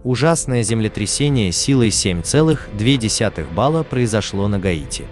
Ужасное землетрясение силой 7,2 балла произошло на Гаити.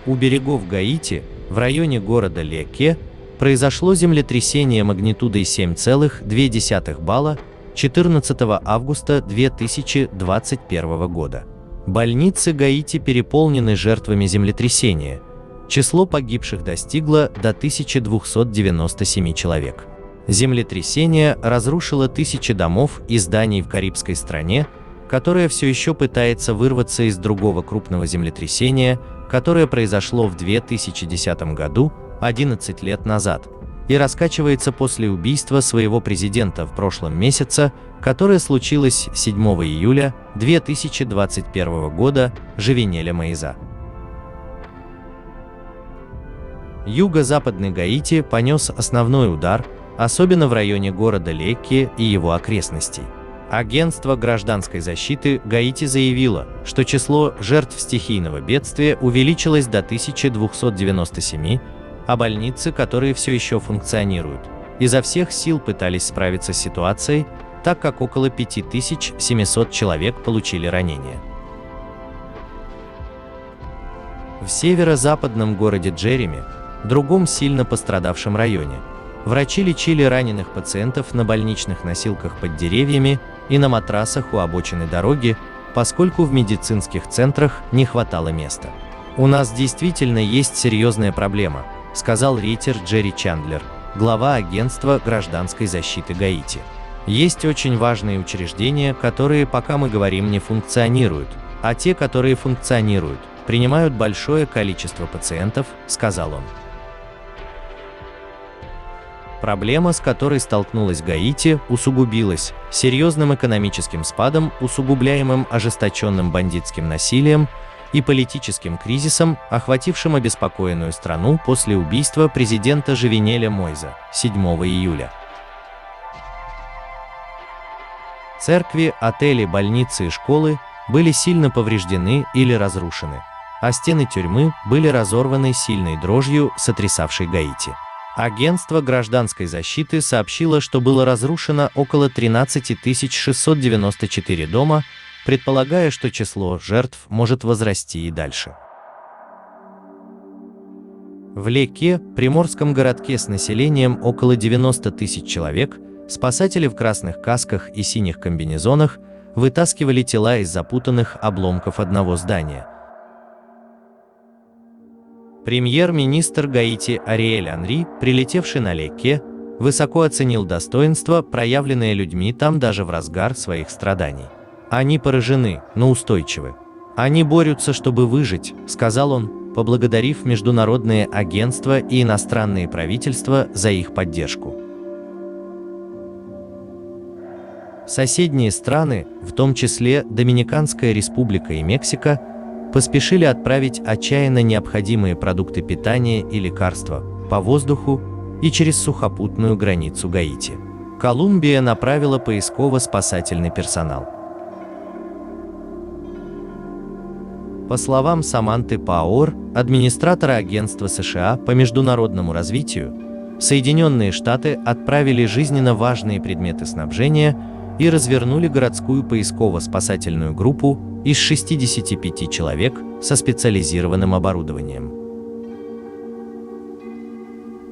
У берегов Гаити, в районе города Лекке, произошло землетрясение магнитудой 7,2 балла 14 августа 2021 года. Больницы Гаити переполнены жертвами землетрясения. Число погибших достигло до 1297 человек. Землетрясение разрушило тысячи домов и зданий в карибской стране, которая все еще пытается вырваться из другого крупного землетрясения, которое произошло в 2010 году, 11 лет назад, и раскачивается после убийства своего президента в прошлом месяце, которое случилось 7 июля 2021 года Живинеля Моиза. Юго-западный Гаити понес основной удар, особенно в районе города Лекке и его окрестностей. Агентство гражданской защиты Гаити заявило, что число жертв стихийного бедствия увеличилось до 1297, а больницы, которые все еще функционируют, изо всех сил пытались справиться с ситуацией, так как около 5700 человек получили ранения. В северо-западном городе Джереми, другом сильно пострадавшем районе, врачи лечили раненых пациентов на больничных носилках под деревьями и на матрасах у обочины дороги, поскольку в медицинских центрах не хватало места. «У нас действительно есть серьезная проблема», — сказал рейтер Джерри Чандлер, глава агентства гражданской защиты Гаити. «Есть очень важные учреждения, которые, пока мы говорим, не функционируют, а те, которые функционируют, принимают большое количество пациентов», — сказал он. Проблема, с которой столкнулась Гаити, усугубилась серьезным экономическим спадом, усугубляемым ожесточенным бандитским насилием и политическим кризисом, охватившим обеспокоенную страну после убийства президента Живинеля Моиза 7 июля. Церкви, отели, больницы и школы были сильно повреждены или разрушены, а стены тюрьмы были разорваны сильной дрожью, сотрясавшей Гаити. Агентство гражданской защиты сообщило, что было разрушено около 13 694 дома, предполагая, что число жертв может возрасти и дальше. В Лекке, приморском городке с населением около 90 тысяч человек, спасатели в красных касках и синих комбинезонах вытаскивали тела из запутанных обломков одного здания. Премьер-министр Гаити Ариэль Анри, прилетевший на Лекке, высоко оценил достоинство, проявленное людьми там даже в разгар своих страданий. «Они поражены, но устойчивы. Они борются, чтобы выжить», — сказал он, поблагодарив международные агентства и иностранные правительства за их поддержку. Соседние страны, в том числе Доминиканская республика и Мексика, поспешили отправить отчаянно необходимые продукты питания и лекарства по воздуху и через сухопутную границу Гаити. Колумбия направила поисково-спасательный персонал. По словам Саманты Пауэр, администратора Агентства США по международному развитию, Соединенные Штаты отправили жизненно важные предметы снабжения и развернули городскую поисково-спасательную группу из 65 человек со специализированным оборудованием.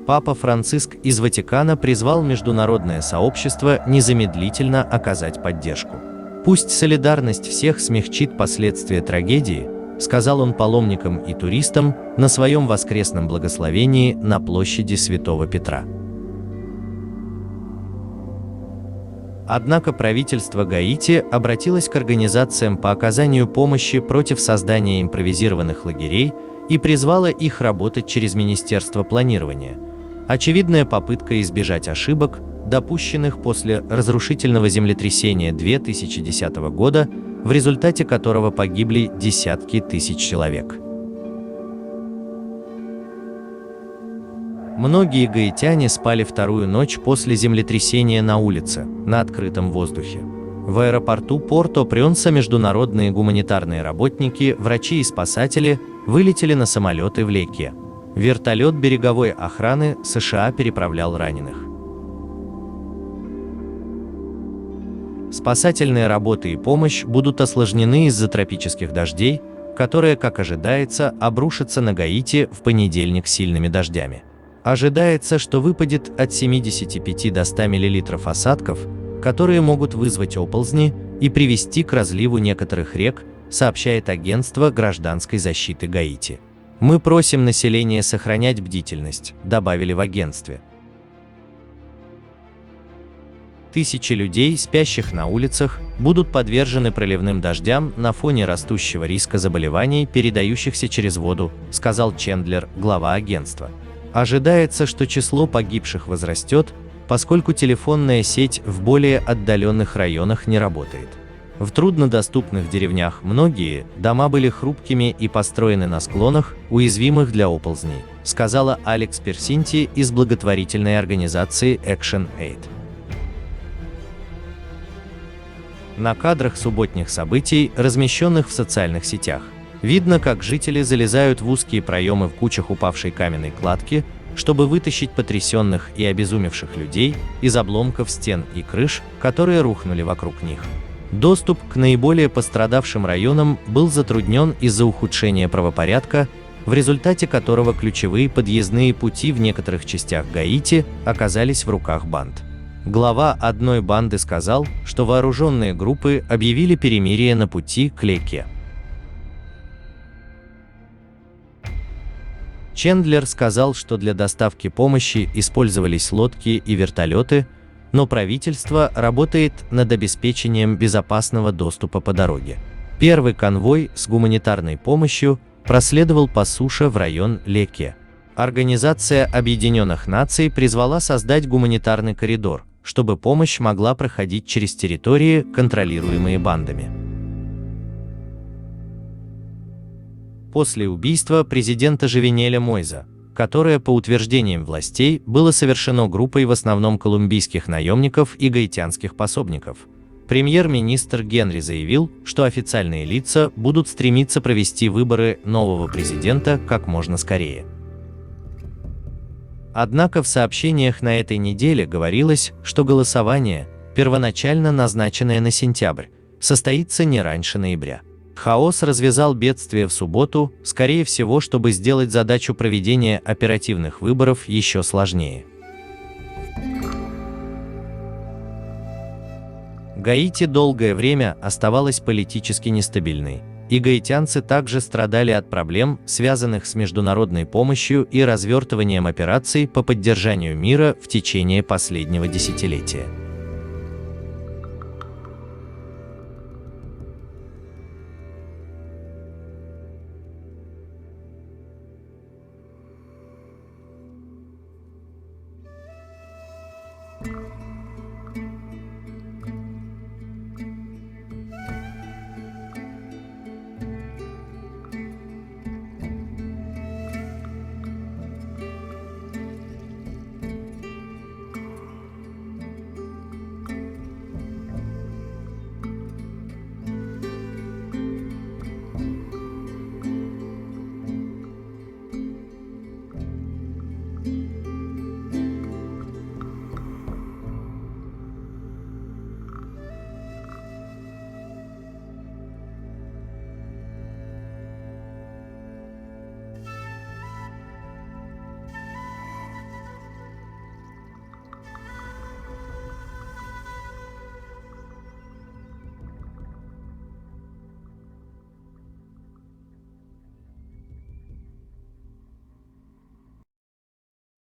Папа Франциск из Ватикана призвал международное сообщество незамедлительно оказать поддержку. «Пусть солидарность всех смягчит последствия трагедии», — сказал он паломникам и туристам на своем воскресном благословении на площади Святого Петра. Однако правительство Гаити обратилось к организациям по оказанию помощи против создания импровизированных лагерей и призвало их работать через Министерство планирования. Очевидная попытка избежать ошибок, допущенных после разрушительного землетрясения 2010 года, в результате которого погибли десятки тысяч человек. Многие гаитяне спали вторую ночь после землетрясения на улице, на открытом воздухе. В аэропорту Порто-Пренса международные гуманитарные работники, врачи и спасатели вылетели на самолеты в Лекке. Вертолет береговой охраны США переправлял раненых. Спасательные работы и помощь будут осложнены из-за тропических дождей, которые, как ожидается, обрушатся на Гаити в понедельник сильными дождями. Ожидается, что выпадет от 75 до 100 мл осадков, которые могут вызвать оползни и привести к разливу некоторых рек, сообщает агентство гражданской защиты Гаити. «Мы просим население сохранять бдительность», добавили в агентстве. Тысячи людей, спящих на улицах, будут подвержены проливным дождям на фоне растущего риска заболеваний, передающихся через воду, сказал Чендлер, глава агентства. Ожидается, что число погибших возрастет, поскольку телефонная сеть в более отдаленных районах не работает. В труднодоступных деревнях многие дома были хрупкими и построены на склонах, уязвимых для оползней, сказала Алекс Персинти из благотворительной организации Action Aid. На кадрах субботних событий, размещенных в социальных сетях, видно, как жители залезают в узкие проемы в кучах упавшей каменной кладки, чтобы вытащить потрясенных и обезумевших людей из обломков стен и крыш, которые рухнули вокруг них. Доступ к наиболее пострадавшим районам был затруднен из-за ухудшения правопорядка, в результате которого ключевые подъездные пути в некоторых частях Гаити оказались в руках банд. Глава одной банды сказал, что вооруженные группы объявили перемирие на пути к Леке. Чендлер сказал, что для доставки помощи использовались лодки и вертолеты, но правительство работает над обеспечением безопасного доступа по дороге. Первый конвой с гуманитарной помощью проследовал по суше в район Леке. Организация Объединенных Наций призвала создать гуманитарный коридор, чтобы помощь могла проходить через территории, контролируемые бандами. После убийства президента Живинеля Мойза, которое, по утверждениям властей, было совершено группой в основном колумбийских наемников и гаитянских пособников, премьер-министр Генри заявил, что официальные лица будут стремиться провести выборы нового президента как можно скорее. Однако в сообщениях на этой неделе говорилось, что голосование, первоначально назначенное на сентябрь, состоится не раньше ноября. Хаос развязал бедствие в субботу, скорее всего, чтобы сделать задачу проведения оперативных выборов еще сложнее. Гаити долгое время оставалась политически нестабильной, и гаитянцы также страдали от проблем, связанных с международной помощью и развертыванием операций по поддержанию мира в течение последнего десятилетия.